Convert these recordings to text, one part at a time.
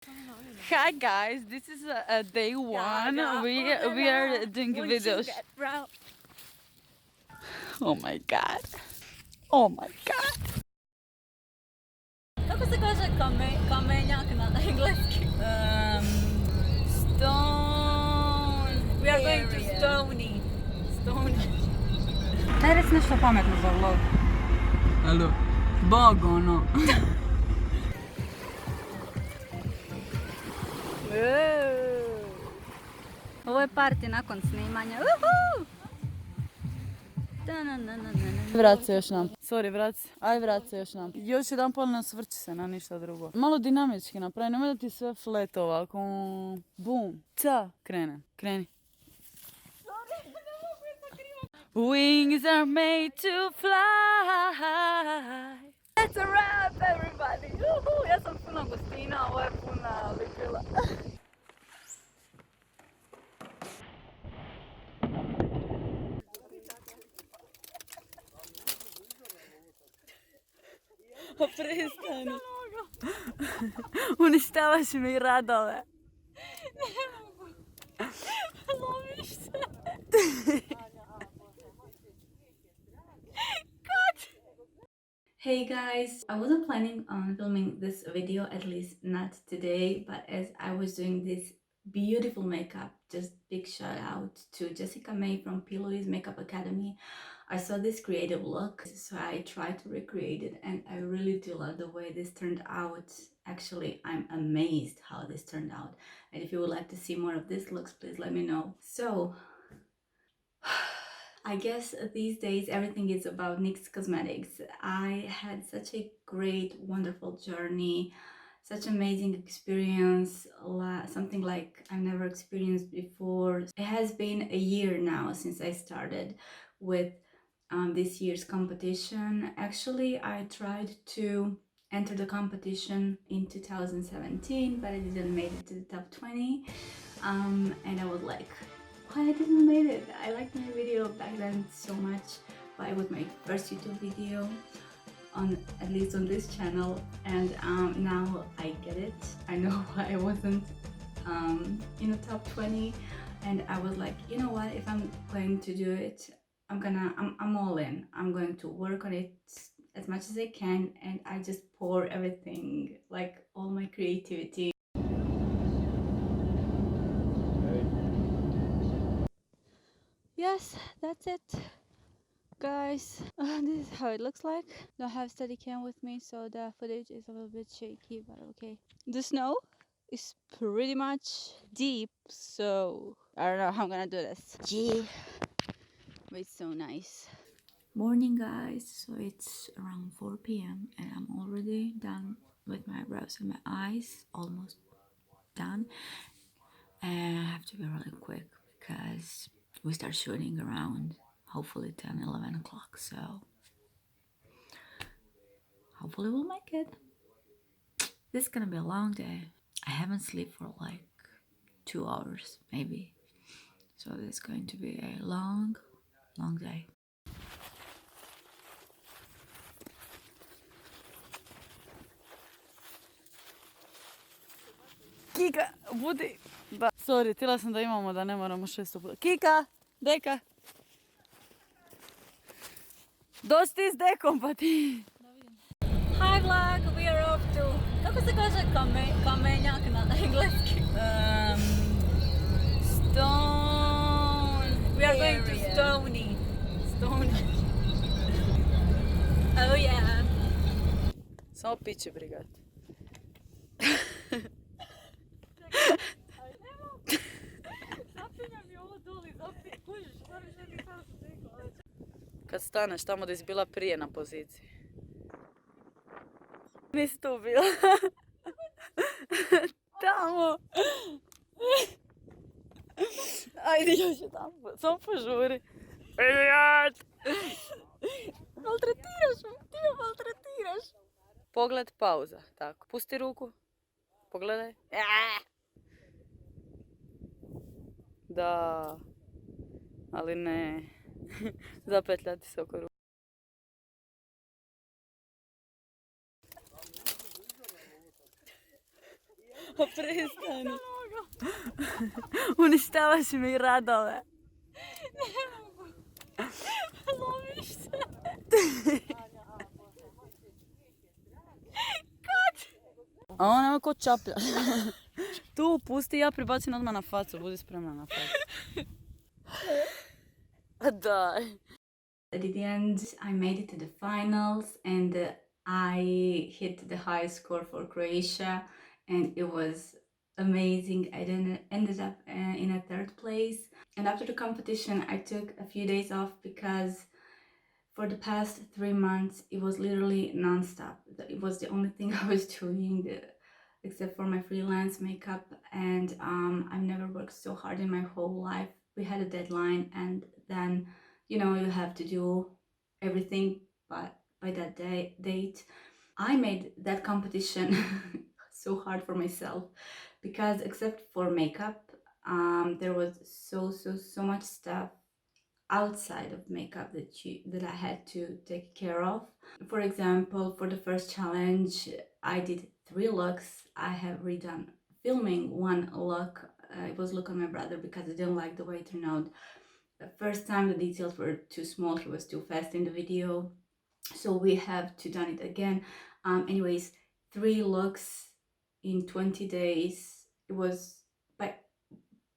Hi guys, this is day one. We are doing videos. Oh my god. Oh my god. Kako se kaže kamenjak na engleski? Stone. We are going to Stony. Daj reci nešto pametno za vlog. Alo. Bog ono. Ovo je party nakon snimanja. Vrat se još nam. Sorry, vrat se. Aj, vrat se još nam. Još jedan pol nas vrći se na ništa drugo. Malo dinamički napravi, nemoj da ti sve flet ovako. Bum. Ca. Kreni. Wings are made to fly. That's a wrap, everybody. Ja sam puna gostina, ovo je puna lipila. Pa prestani. Uništavaš mi radove. Loviš se. Hey guys, I wasn't planning on filming this video, at least not today, but as I was doing this beautiful makeup, just big shout out to Jessica May from P. Louise Makeup Academy. I saw this creative look, so I tried to recreate it, and I really do love the way this turned out. Actually, I'm amazed how this turned out, and if you would like to see more of these looks, please let me know. So I guess these days everything is about NYX Cosmetics. I had such a great, wonderful journey, such amazing experience, something like I've never experienced before. It has been a year now since I started with this year's competition. Actually, I tried to enter the competition in 2017, but I didn't make it to the top 20. And I was like, why I didn't make it? I liked my video back then so much, but it was my first YouTube video, at least on this channel, and now I get it. I know why I wasn't in the top 20, and I was like, you know what? If I'm going to do it, I'm all in. I'm going to work on it as much as I can, and I just pour everything, like all my creativity. Yes, that's it, guys. This is how it looks like. Don't have steady cam with me, so the footage is a little bit shaky, but okay. The snow is pretty much deep, so I don't know how I'm gonna do this. Gee, but it's so nice. Morning, guys. So it's around 4 p.m. and I'm already done with my eyebrows and my eyes, almost done. And I have to be really quick because we start shooting around hopefully 10-11 o'clock, so hopefully we'll make it. This is gonna be a long day. I haven't slept for like 2 hours maybe, so it's going to be a long day. Kika, budi. Da. Sorry, htjela sam da imamo da ne moramo 600 puta. Kika, deka. Dosti s dekom pa ti. Hi vlog, we are off to... Kako se kaže kamenjak na engleski? Stone. We are going to Stony. Oh yeah. Samo piće brigat. Kad staneš tamo da si bila prije na poziciji. Nisi tu bila. Tamo. Ajde još je tamo. Samo požuri. Maltretiraš me, ti me maltretiraš. Pogled, pauza. Tako. Pusti ruku. Pogledaj. Da. Ali ne. Zapetljati se oko ruku. Pa prestani. Uništavaš mi radove. Loviš se. A ona nema ko čaplja. Tu pusti, ja pribacim odmah na facu, budi spremna na facu. Daj. At the end, I made it to the finals and I hit the high score for Croatia, and it was amazing. I then ended up in a third place. And after the competition, I took a few days off because for the past 3 months, it was literally non-stop. It was the only thing I was doing, except for my freelance makeup. And I've never worked so hard in my whole life. We had a deadline, and then, you know, you have to do everything by that date. I made that competition so hard for myself because except for makeup, there was so much stuff outside of makeup that I had to take care of. For example, for the first challenge, I did 3 looks. I have redone filming 1 look. It was look on my brother because I didn't like the way it turned out. The first time the details were too small, he was too fast in the video, so we have to done it again. Anyways, 3 looks in 20 days. It was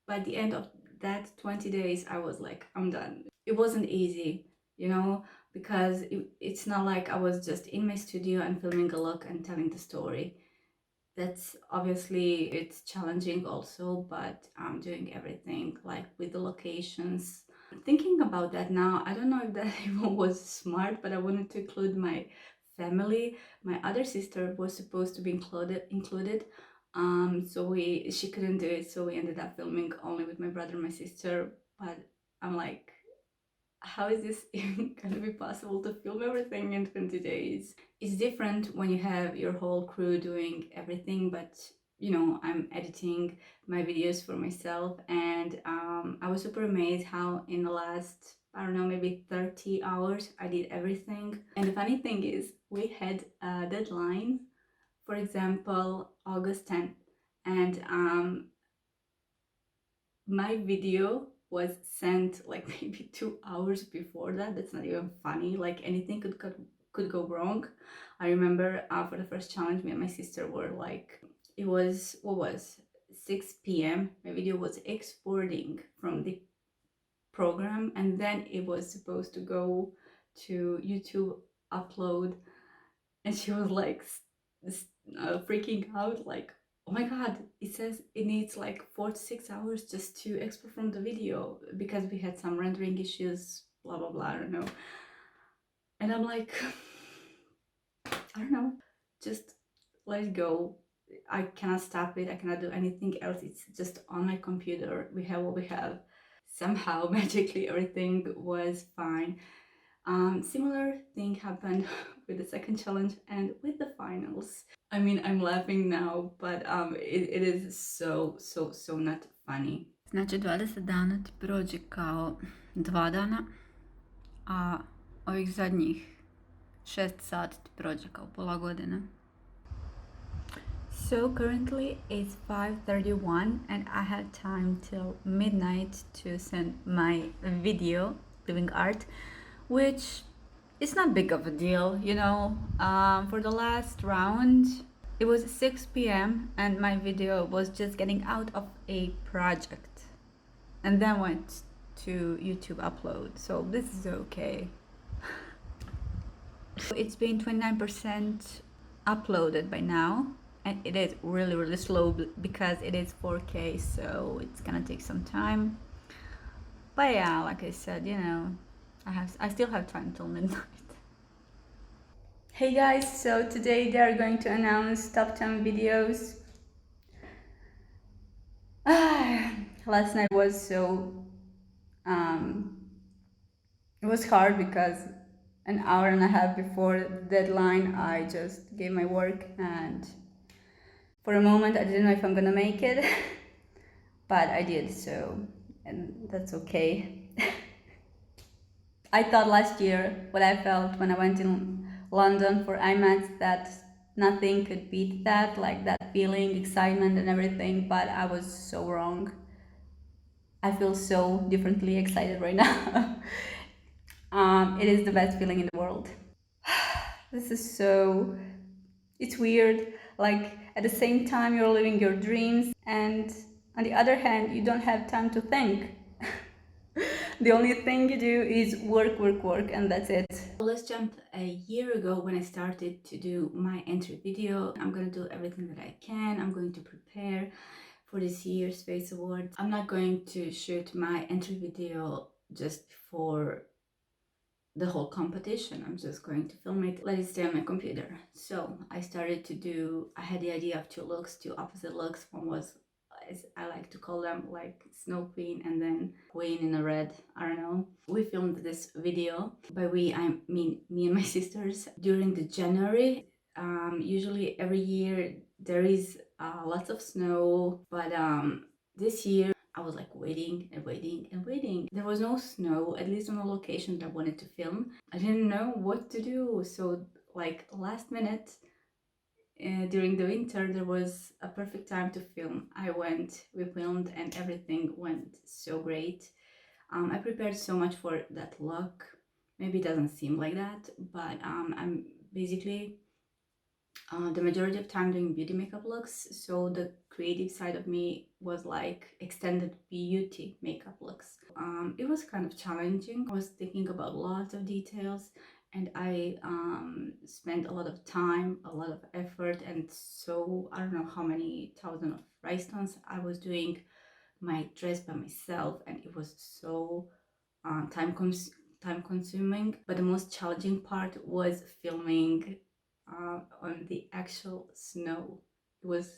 by the end of that 20 days, I was like, I'm done. It wasn't easy, you know, because it's not like I was just in my studio and filming a look and telling the story. That's obviously, it's challenging also, but I'm doing everything like with the locations. Thinking about that now, I don't know if that even was smart, but I wanted to include my family. My other sister was supposed to be included, so she couldn't do it, so we ended up filming only with my brother and my sister. But I'm like, how is this even gonna be possible to film everything in 20 days? It's different when you have your whole crew doing everything, but you know, I'm editing my videos for myself, and I was super amazed how in the last, I don't know, maybe 30 hours I did everything. And the funny thing is, we had a deadline, for example, August 10th, and my video was sent like maybe 2 hours before that. That's not even funny. Like anything could go wrong. I remember for the first challenge, me and my sister were like, it was, what was 6 p.m. My video was exporting from the program, and then it was supposed to go to YouTube upload, and she was like freaking out, like, oh my god, it says it needs like 4 to 6 hours just to export from the video because we had some rendering issues, blah blah blah, I don't know. And I'm like, I don't know, just let it go. I cannot stop it, I cannot do anything else. It's just on my computer. We have what we have. Somehow magically everything was fine. Similar thing happened with the second challenge and with the finals. I mean, I'm laughing now, but it is so not funny. Znači 20 dana ti prođe kao 2 dana, a ovih zadnjih 6 sati ti prođe kao pola godine. So currently it's 5:31 and I had time till midnight to send my video, Living Art, which is not big of a deal, you know. For the last round, it was 6 p.m. and my video was just getting out of a project and then went to YouTube upload, so this is okay. It's been 29% uploaded by now, and it is really slow because it is 4K, so it's gonna take some time. But yeah, like I said, you know, I still have time till midnight. Hey guys, so today they are going to announce top 10 videos. Last night was so it was hard because an hour and a half before the deadline I just gave my work, and for a moment I didn't know if I'm gonna make it but I did, so, and that's okay. I thought last year what I felt when I went in London for IMAX, that Nothing could beat that, like that feeling, excitement and everything, but I was so wrong. I feel so differently excited right now. It is the best feeling in the world. This is so, it's weird. Like at the same time, you're living your dreams, and on the other hand, you don't have time to think. The only thing you do is work, work, work, and that's it. Let's jump a year ago when I started to do my entry video. I'm gonna do everything that I can. I'm going to prepare for this year's Face Awards. I'm not going to shoot my entry video just for the whole competition. I'm just going to film it, let it stay on my computer. So I started to do, I had the idea of two looks, two opposite looks. One was, as I like to call them, like Snow Queen and then Queen in a red, I don't know. We filmed this video. By we, I mean me and my sisters during the January. Usually every year there is lots of snow, but this year I was like waiting and waiting and waiting. There was no snow, at least on the location that I wanted to film. I didn't know what to do, so like last minute during the winter there was a perfect time to film. I went, we filmed, and everything went so great. I prepared so much for that look. Maybe it doesn't seem like that, but I'm basically the majority of time doing beauty makeup looks, so the creative side of me was like extended beauty makeup looks. It was kind of challenging. I was thinking about lots of details, and I spent a lot of time, a lot of effort, and so I don't know how many thousand of rice stones. I was doing my dress by myself, and it was so time consuming, but the most challenging part was filming on the actual snow. It was,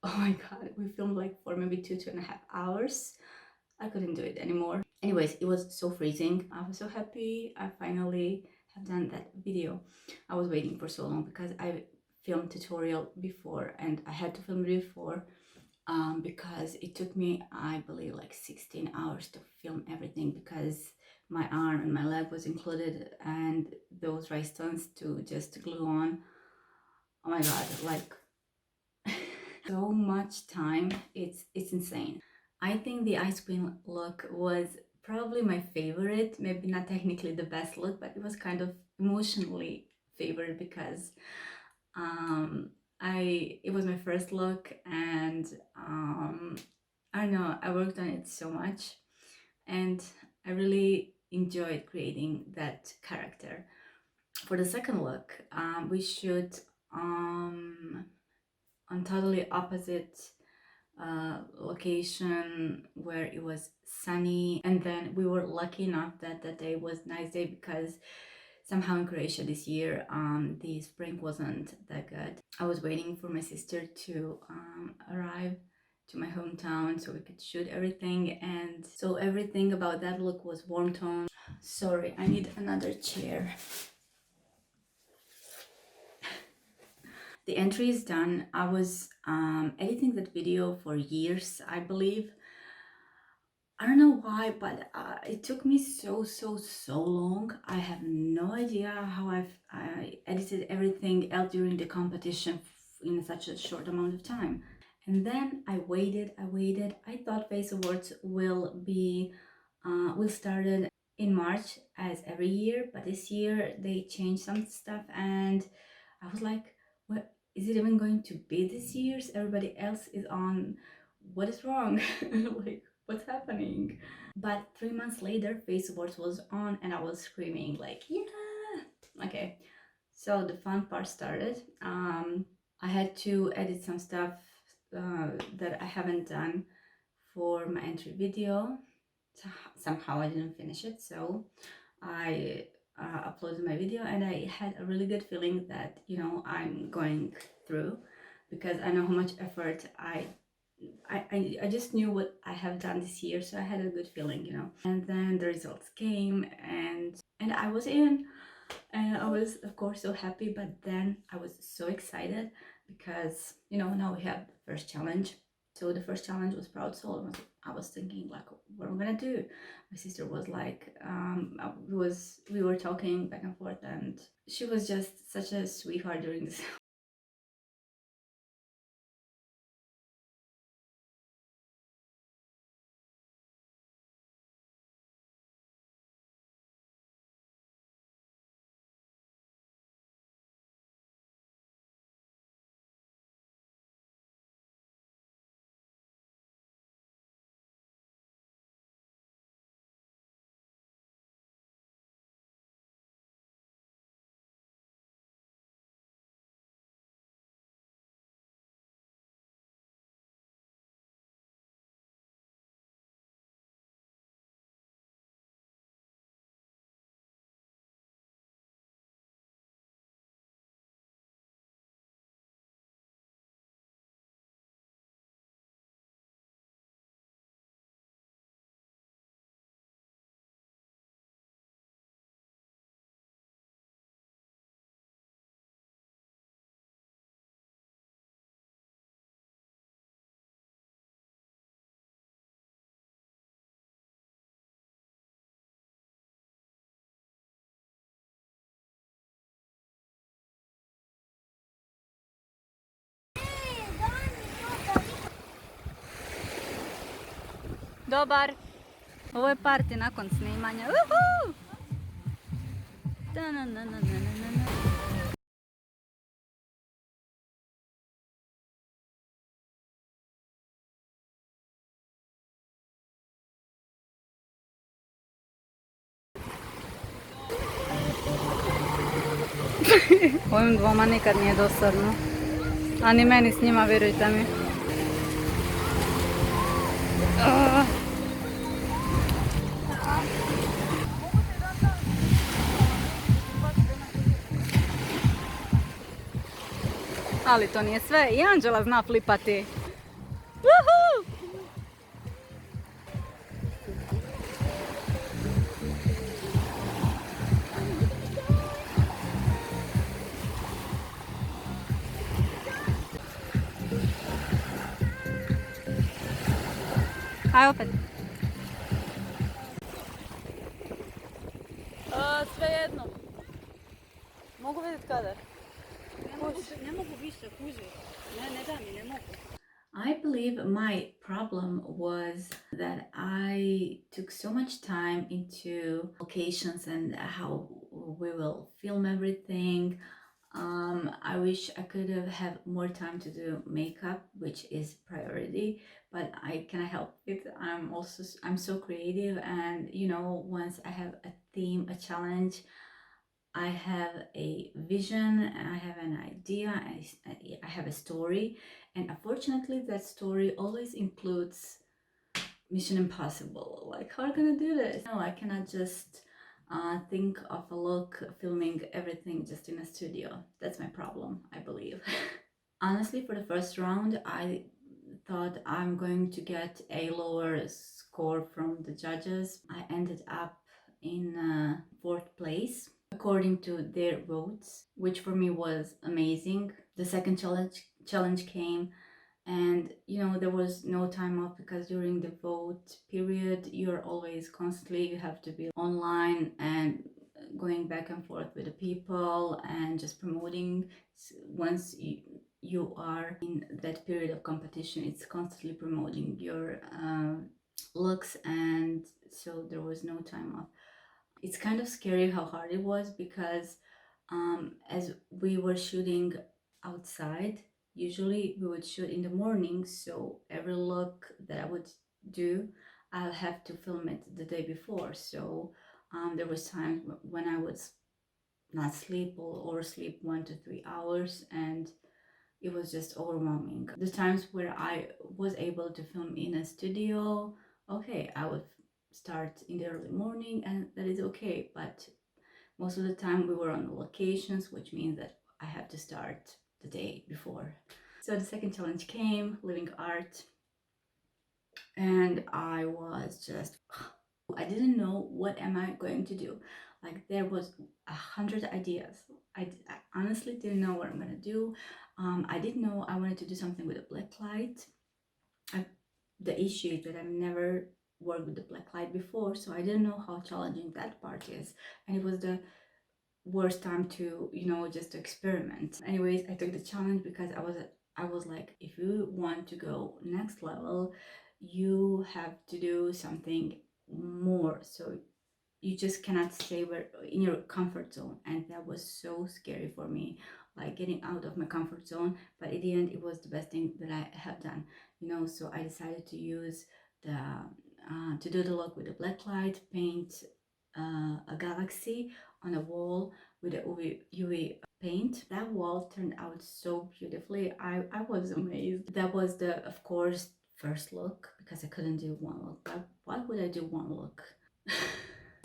oh my god, we filmed like for maybe 2.5 hours. I couldn't do it anymore. Anyways, it was so freezing. I was so happy I finally have done that video. I was waiting for so long because I filmed tutorial before, and I had to film it before because it took me, I believe, like 16 hours to film everything, because my arm and my leg was included, and those rice stones to just glue on. Oh my god, like so much time. It's insane. I think the ice cream look was probably my favorite. Maybe not technically the best look, but it was kind of emotionally favorite because it was my first look, and I don't know, I worked on it so much, and I really enjoyed creating that character. For the second look, we shoot on totally opposite location where it was sunny, and then we were lucky enough that that day was a nice day, because somehow in Croatia this year the spring wasn't that good. I was waiting for my sister to arrive to my hometown so we could shoot everything, and so everything about that look was warm tone. Sorry, I need another chair. The entry is done. I was editing that video for years, I believe. I don't know why, but it took me so long. I have no idea how I edited everything else during the competition in such a short amount of time. And then I waited. I thought Face Awards will started in March as every year, but this year they changed some stuff, and I was like, what is it even going to be this year's? Everybody else is on. What is wrong? Like, what's happening? But 3 months later, Face Awards was on, and I was screaming like, yeah. Okay, so the fun part started. I had to edit some stuff that I haven't done for my entry video. Somehow I didn't finish it, so I uploaded my video, and I had a really good feeling that, you know, I'm going through, because I know how much effort I just knew what I have done this year, so I had a good feeling, you know. And then the results came, and I was in, and I was of course so happy, but then I was so excited because, you know, now we have the first challenge. So the first challenge was Proud Soul. I was thinking like, what am I gonna do? My sister was like, we were talking back and forth, and she was just such a sweetheart during this Dobar. Ovo je party nakon snimanja. Uhu! Ta-na-na-na-na-na-na. Ovim dvoma nikad nije dosadno. A ni meni s njima, vjerujte mi. Ali to nije sve, i Anđela zna flipati. Uhu! Aj opet. Svejedno. Mogu vidjeti kadar? Ne mogu više, kuži. Ne da mi, ne mogu. I believe my problem was that I took so much time into locations and how we will film everything. I wish I could have more time to do makeup, which is priority, but I cannot help it. I'm so creative, and once I have a theme, a challenge, I have a vision, I have an idea, I have a story, and unfortunately that story always includes Mission Impossible. Like, how are you gonna do this? No, I cannot just think of a look filming everything just in a studio. That's my problem, I believe. Honestly, for the first round, I thought I'm going to get a lower score from the judges. I ended up in fourth place according to their votes, which for me was amazing. The second challenge came, and there was no time off, because during the vote period you're always constantly, you have to be online and going back and forth with the people and just promoting. Once you are in that period of competition, it's constantly promoting your looks, and so there was no time off. It's kind of scary how hard it was, because as we were shooting outside, usually we would shoot in the morning, so every look that I would do, I'll have to film it the day before. So there was times when I would not sleep or sleep 1 to 3 hours, and it was just overwhelming. The times where I was able to film in a studio, okay, I would start in the early morning, and that is okay, but most of the time we were on locations, which means that I had to start the day before. So the second challenge came, living art, and I was just, I didn't know what am I going to do. Like, there was 100 ideas. I honestly didn't know what I'm gonna do. I didn't know I wanted to do something with a black light. The issue is that I've never worked with the black light before, so I didn't know how challenging that part is, and it was the worst time to just to experiment. Anyways, I took the challenge because I was like, if you want to go next level, you have to do something more. So you just cannot stay in your comfort zone, and that was so scary for me, like getting out of my comfort zone. But in the end, it was the best thing that I have done. So I decided to use the to do the look with a black light, paint a galaxy on a wall with a UV paint. That wall turned out so beautifully. I was amazed. That was the, of course, first look, because I couldn't do one look. Why would I do one look?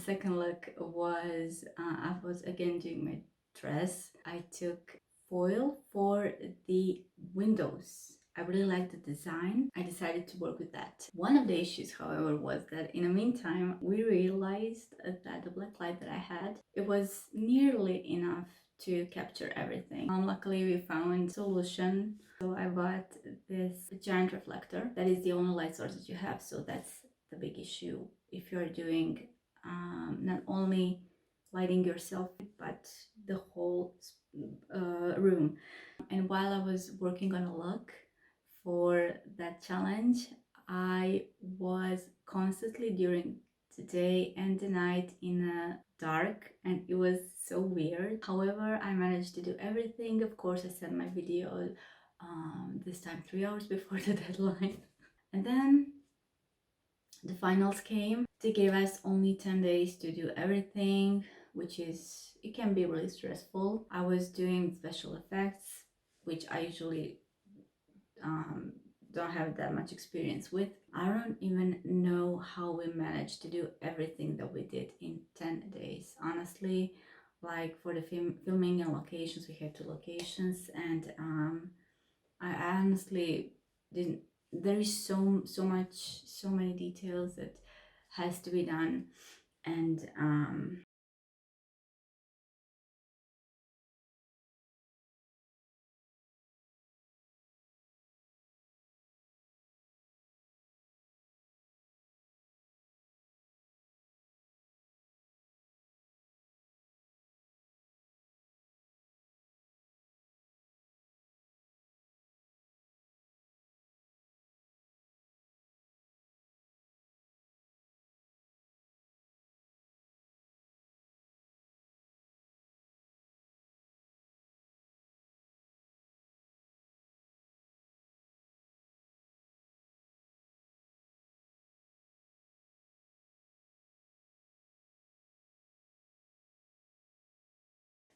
Second look was, I was again doing my dress. I took foil for the windows. I really liked the design. I decided to work with that. One of the issues, however, was that in the meantime, we realized that the black light that I had, it was nearly enough to capture everything. Luckily, we found a solution. So I bought this giant reflector. That is the only light source that you have. So that's the big issue if you're doing not only lighting yourself, but the whole room. And while I was working on a look for that challenge, I was constantly during the day and the night in a dark, and it was so weird. However, I managed to do everything. Of course, I sent my video this time 3 hours before the deadline. And then the finals came. They gave us only 10 days to do everything, which is, it can be really stressful. I was doing special effects, which I usually don't have that much experience with. I don't even know how we managed to do everything that we did in 10 days. Honestly, like for the filming and locations, we had 2 locations, and I honestly didn't. There is so many details that has to be done, and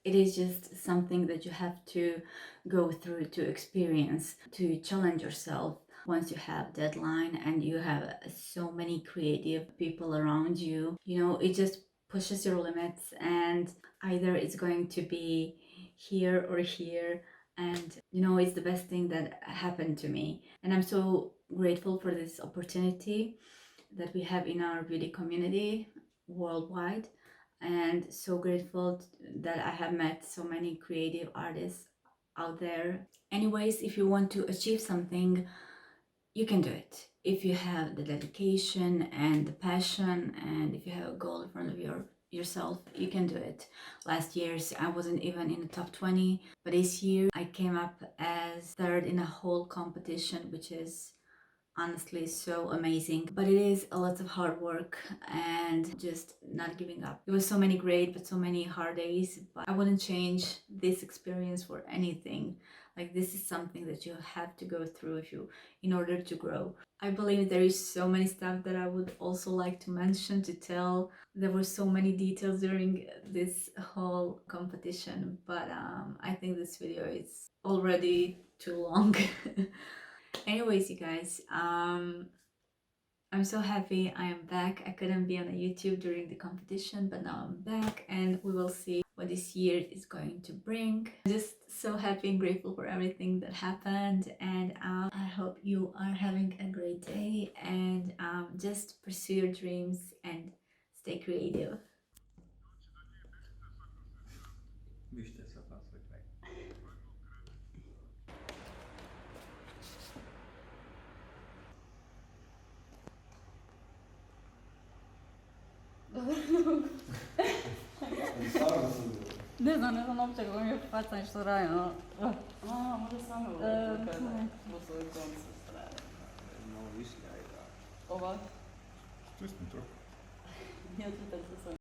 it is just something that you have to go through to experience, to challenge yourself. Once you have deadline and you have so many creative people around you, you know, it just pushes your limits, and either it's going to be here or here. And you know, it's the best thing that happened to me, and I'm so grateful for this opportunity that we have in our beauty community worldwide, and so grateful that I have met so many creative artists out there. Anyways, if you want to achieve something, you can do it. If you have the dedication and the passion, and if you have a goal in front of yourself, you can do it. Last year's I wasn't even in the top 20, but this year I came up as third in a whole competition, which is honestly so amazing. But it is a lot of hard work and just not giving up. It was so many great but so many hard days, but I wouldn't change this experience for anything. Like, this is something that you have to go through if you in order to grow. I believe there is so many stuff that I would also like to mention, to tell. There were so many details during this whole competition, but I think this video is already too long. Anyways, you guys, I'm so happy I am back. I couldn't be on YouTube during the competition, but now I'm back, and we will see what this year is going to bring. I'm just so happy and grateful for everything that happened, and I hope you are having a great day, and just pursue your dreams and stay creative. Ne znam uopće kako mi je faca nešto rajno. Može samo u svoj koncu strane. Malo više, ajde. Ovak? Stisni to. Ja ću tako se